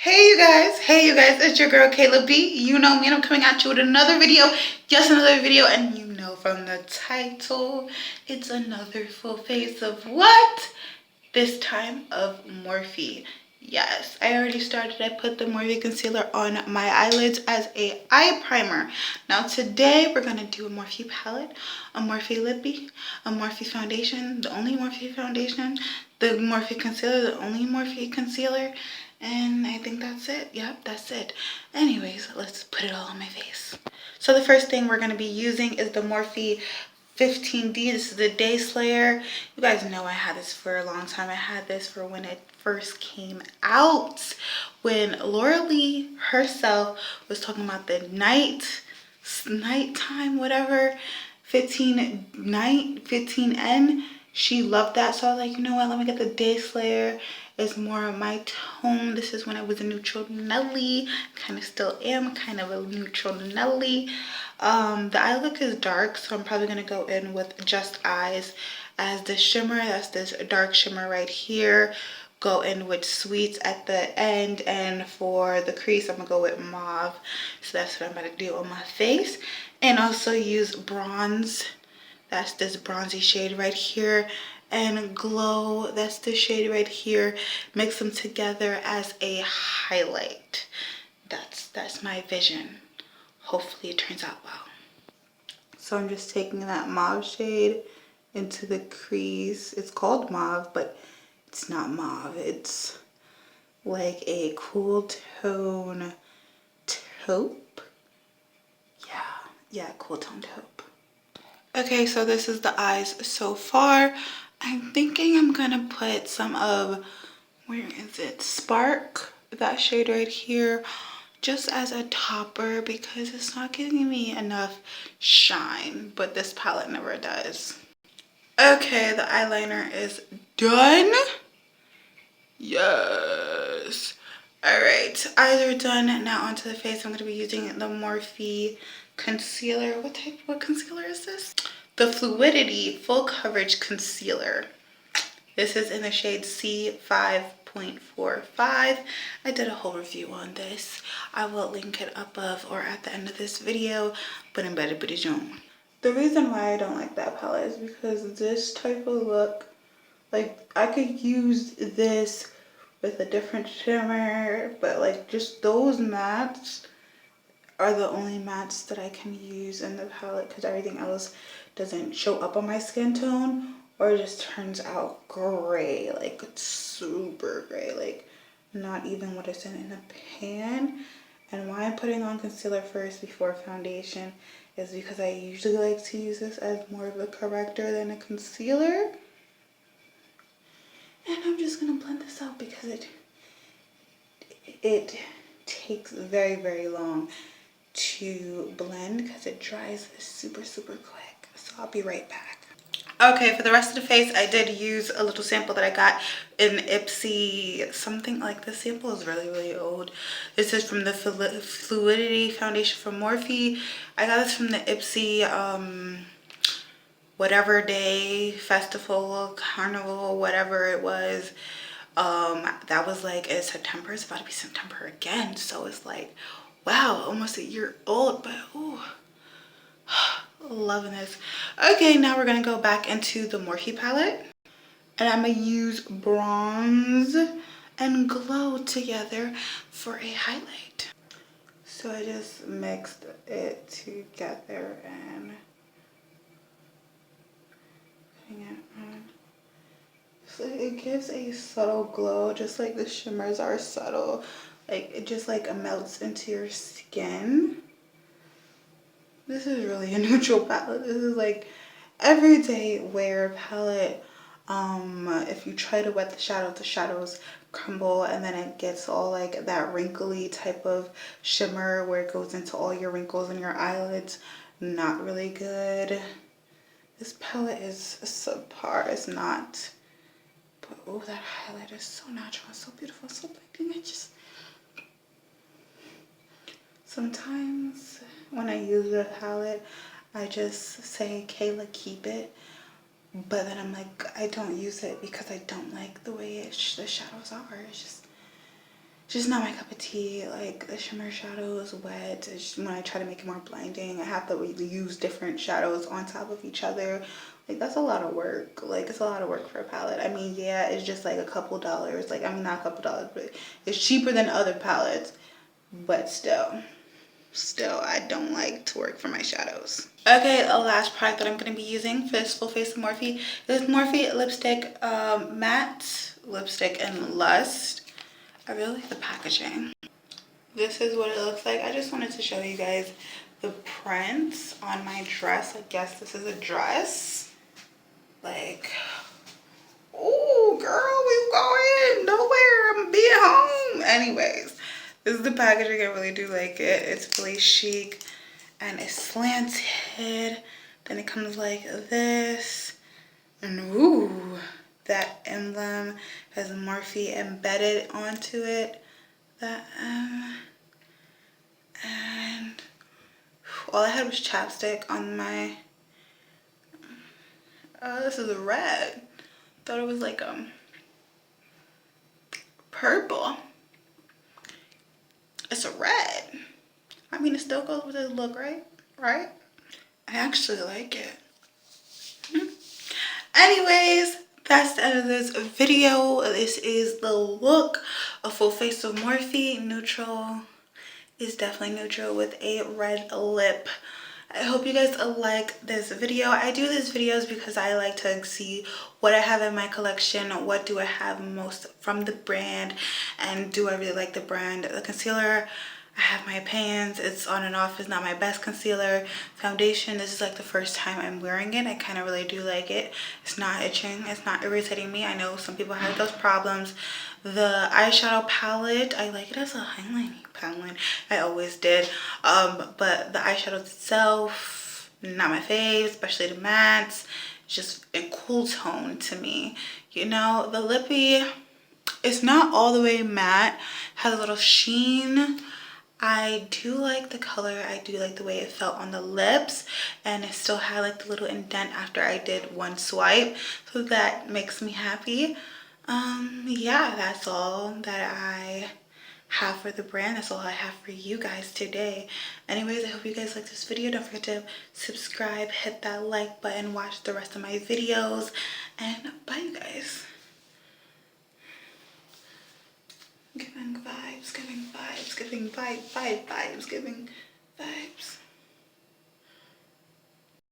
Hey you guys, it's your girl Kayla B. You know me and I'm coming at you with another video, just another video, and you know from the title, it's another full face of what? This time of Morphe. Yes, I already started. I put the Morphe concealer on my eyelids as a eye primer. Now today we're gonna do a Morphe palette, a Morphe Lippie, a Morphe foundation, the only Morphe foundation, the Morphe concealer, the only Morphe concealer, and I think that's it. Yep, that's it. Anyways, let's put it all on my face. So the first thing we're gonna be using is the Morphe 15D. This is the Day Slayer. You guys know I had this for a long time. I had this for when it first came out, when Laura Lee herself was talking about the nighttime whatever 15N. She loved that, so I was like, you know what, let me get the Day Slayer. It's more of my tone. This is when I was a neutral Nelly, kind of still am kind of a neutral Nelly. The eye look is dark, so I'm probably gonna go in with Just Eyes as the shimmer. That's this dark shimmer right here. Go in with Sweets at the end, and for the crease I'm gonna go with Mauve. So that's what I'm gonna do on my face. And also use bronze. That's this bronzy shade right here, and Glow, that's the shade right here. Mix them together as a highlight. That's my vision. Hopefully it turns out well. So I'm just taking that mauve shade into the crease. It's called mauve, but it's not mauve. It's like a cool tone taupe. Yeah, cool tone taupe. Okay, so this is the eyes so far. I'm thinking I'm gonna put some of, where is it? Spark, that shade right here, just as a topper because it's not giving me enough shine, but this palette never does. Okay, the eyeliner is done. Yes. All right, eyes are done. Now onto the face. I'm gonna be using the Morphe concealer. What concealer is this? The Fluidity Full Coverage Concealer. This is in the shade C5.45. I did a whole review on this. I will link it above or at the end of this video, but in better pretty soon. The reason why I don't like that palette is because this type of look, like I could use this with a different shimmer, but like just those mattes are the only mattes that I can use in the palette because everything else doesn't show up on my skin tone, or it just turns out gray, like it's super gray, like not even what is in the pan. And why I'm putting on concealer first before foundation is because I usually like to use this as more of a corrector than a concealer. And I'm just gonna blend this out because it takes very, very long to blend because it dries super quick. So I'll be right back. Okay, for the rest of the face, I did use a little sample that I got in Ipsy, something like this sample is really old. This is from the Fluidity foundation from Morphe. I got this from the Ipsy whatever day, festival, carnival, whatever it was. That was like in September. It's about to be September again, so it's like, wow, almost a year old, but ooh, loving this. Okay, now we're gonna go back into the Morphe palette, and I'm gonna use bronze and glow together for a highlight. So I just mixed it together and putting it on. So it gives a subtle glow, just like the shimmers are subtle. Like it just like melts into your skin. This is really a neutral palette. This is like everyday wear palette. If you try to wet the shadows crumble, and then it gets all like that wrinkly type of shimmer where it goes into all your wrinkles in your eyelids. Not really good. This palette is subpar. It's not. But oh, that highlight is so natural, it's so beautiful, it's so blending. I just, sometimes when I use the palette, I just say, Kayla, keep it. But then I'm like, I don't use it because I don't like the way the shadows are. It's just, just not my cup of tea. Like the shimmer shadow is wet. It's just, when I try to make it more blinding, I have to really use different shadows on top of each other. Like that's a lot of work. Like it's a lot of work for a palette. I mean, yeah, it's just like a couple dollars. Like, I mean, not a couple dollars, but it's cheaper than other palettes. But still, I don't like to work for my shadows. Okay, the last product that I'm going to be using for this full face of Morphe is Morphe lipstick, matte lipstick in Lust. I really like the packaging. This is what it looks like. I just wanted to show you guys the prints on my dress. I guess this is a dress. Like, oh girl, we going nowhere. I'm being home. Anyways, this is the packaging. I really do like it. It's really chic and it's slanted. Then it comes like this. And ooh, that emblem has Morphe embedded onto it. That and all I had was chapstick on my, oh, this is a red. Thought it was like purple. It's a red. I mean, it still goes with this look, right? I actually like it. Anyways, that's the end of this video. This is the look, a full face of Morphe. Neutral is definitely neutral with a red lip. I hope you guys like this video. I do these videos because I like to see what I have in my collection, what do I have most from the brand, and do I really like the brand. The concealer, I have my opinions. It's on and off. It's not my best concealer. Foundation, this is like the first time I'm wearing it. I kind of really do like it. It's not itching. It's not irritating me. I know some people have those problems. The eyeshadow palette, I like it as a highlighting palette. I always did. But the eyeshadow itself, not my fave, especially the mattes. It's just a cool tone to me. You know, the Lippie, it's not all the way matte. Has a little sheen. I do like the color. I do like the way it felt on the lips, and it still had like the little indent after I did one swipe, so that makes me happy. Yeah, that's all that I have for the brand. That's all I have for you guys today. Anyways, I hope you guys like this video. Don't forget to subscribe, hit that like button, watch the rest of my videos, and bye you guys. Giving vibes, giving vibes, giving vibes, giving vibes.